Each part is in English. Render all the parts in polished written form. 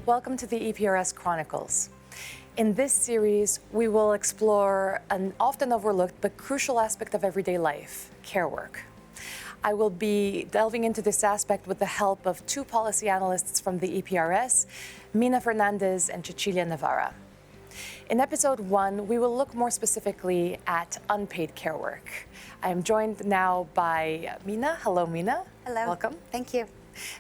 Welcome to the EPRS Chronicles. In this series, we will explore an often overlooked but crucial aspect of everyday life, care work. I will be delving into this aspect with the help of two policy analysts from the EPRS, Meena Fernandes and Cecilia Navarra. In episode 1, we will look more specifically at unpaid care work. I am joined now by Meena. Hello, Meena. Hello. Welcome. Thank you.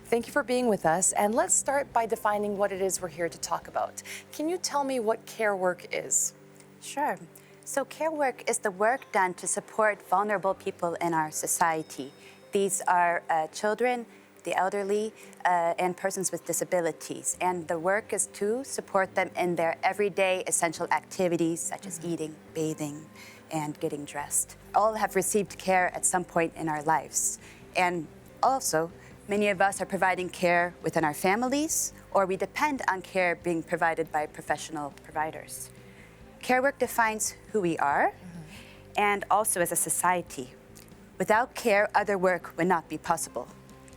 Thank you for being with us. And let's start by defining what it is we're here to talk about. Can you tell me what care work is? Sure. So care work is the work done to support vulnerable people in our society. These are children, the elderly, and persons with disabilities. And the work is to support them in their everyday essential activities, such as eating, bathing, and getting dressed. All have received care at some point in our lives. And also, many of us are providing care within our families, or we depend on care being provided by professional providers. Care work defines who we are, and also as a society. Without care, other work would not be possible.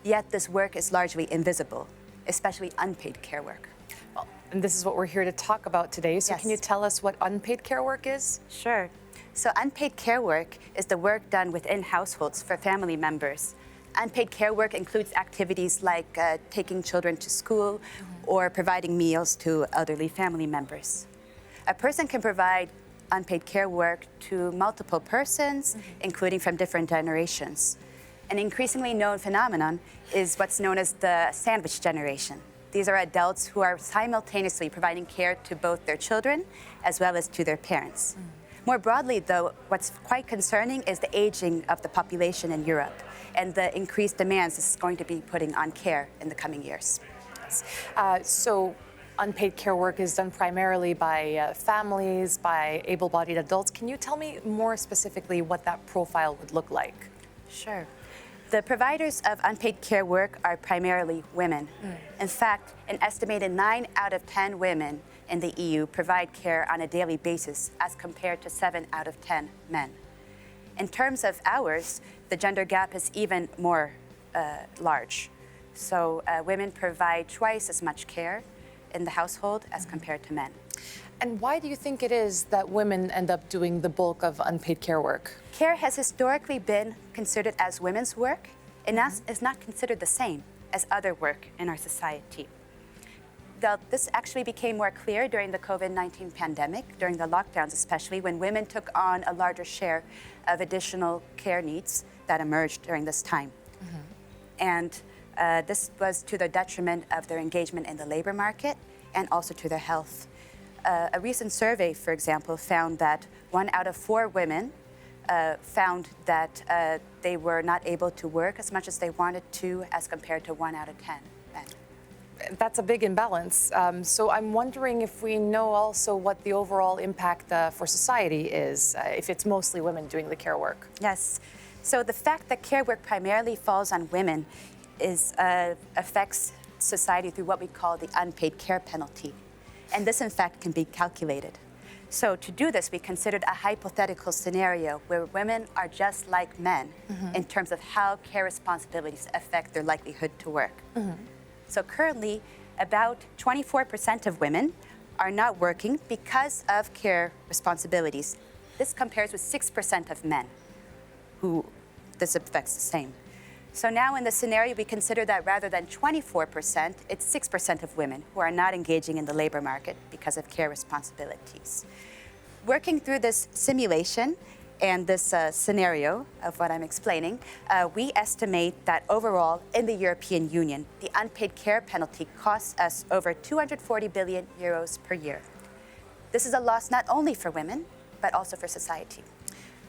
Yet this work is largely invisible, especially unpaid care work. Well, and this is what we're here to talk about today. So Yes. Can you tell us what unpaid care work is? Sure. So unpaid care work is the work done within households for family members. Unpaid care work includes activities like taking children to school or providing meals to elderly family members. A person can provide unpaid care work to multiple persons, including from different generations. An increasingly known phenomenon is what's known as the sandwich generation. These are adults who are simultaneously providing care to both their children as well as to their parents. More broadly, though, what's quite concerning is the aging of the population in Europe and the increased demands this is going to be putting on care in the coming years. So unpaid care work is done primarily by families, by able-bodied adults. Can you tell me more specifically what that profile would look like? Sure. The providers of unpaid care work are primarily women. In fact, an estimated 9 out of 10 women in the EU provide care on a daily basis as compared to 7 out of 10 men. In terms of hours, the gender gap is even more large. So women provide twice as much care in the household as compared to men. And why do you think it is that women end up doing the bulk of unpaid care work? Care has historically been considered as women's work and is not considered the same as other work in our society. This actually became more clear during the COVID-19 pandemic, during the lockdowns especially, when women took on a larger share of additional care needs that emerged during this time. And this was to the detriment of their engagement in the labor market and also to their health. A recent survey, for example, found that 1 out of 4 women found that they were not able to work as much as they wanted to as compared to 1 out of 10 men. That's a big imbalance. So I'm wondering if we know also what the overall impact for society is, if it's mostly women doing the care work. Yes. So the fact that care work primarily falls on women affects society through what we call the unpaid care penalty. And this, in fact, can be calculated. So to do this, we considered a hypothetical scenario where women are just like men in terms of how care responsibilities affect their likelihood to work. So currently, about 24% of women are not working because of care responsibilities. This compares with 6% of men who this affects the same. So now in the scenario, we consider that rather than 24%, it's 6% of women who are not engaging in the labor market because of care responsibilities. Working through this simulation and this scenario of what I'm explaining, we estimate that overall in the European Union, the unpaid care penalty costs us over 240 billion euros per year. This is a loss not only for women, but also for society.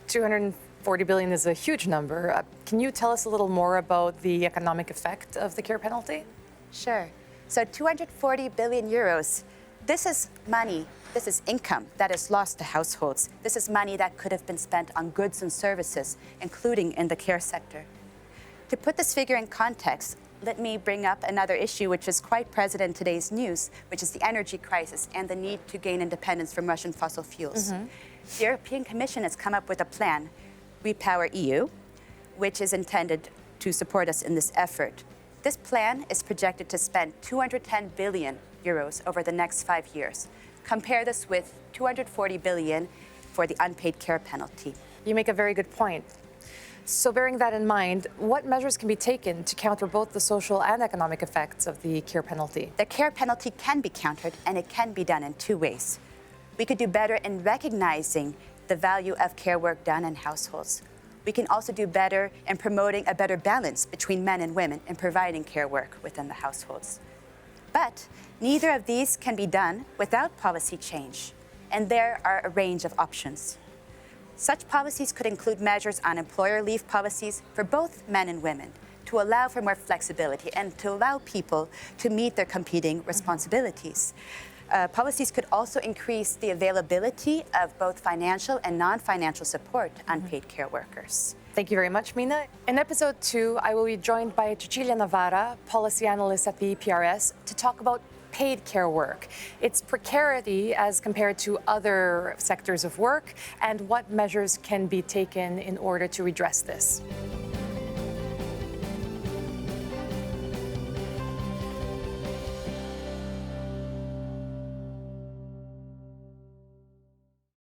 240 billion is a huge number. Can you tell us a little more about the economic effect of the care penalty? Sure. So 240 billion euros, this is money, this is income that is lost to households. This is money that could have been spent on goods and services, including in the care sector. To put this figure in context, let me bring up another issue which is quite present in today's news, which is the energy crisis and the need to gain independence from Russian fossil fuels. The European Commission has come up with a plan, Repower EU, which is intended to support us in this effort. This plan is projected to spend 210 billion euros over the next 5 years. Compare this with 240 billion for the unpaid care penalty. You make a very good point. So bearing that in mind, what measures can be taken to counter both the social and economic effects of the care penalty? The care penalty can be countered, and it can be done in 2 ways. We could do better in recognizing the value of care work done in households. We can also do better in promoting a better balance between men and women in providing care work within the households. But neither of these can be done without policy change, and there are a range of options. Such policies could include measures on employer leave policies for both men and women to allow for more flexibility and to allow people to meet their competing responsibilities. Policies could also increase the availability of both financial and non-financial support to unpaid care workers. Thank you very much, Meena. In episode 2, I will be joined by Cecilia Navarra, policy analyst at the EPRS, to talk about paid care work, its precarity as compared to other sectors of work, and what measures can be taken in order to redress this.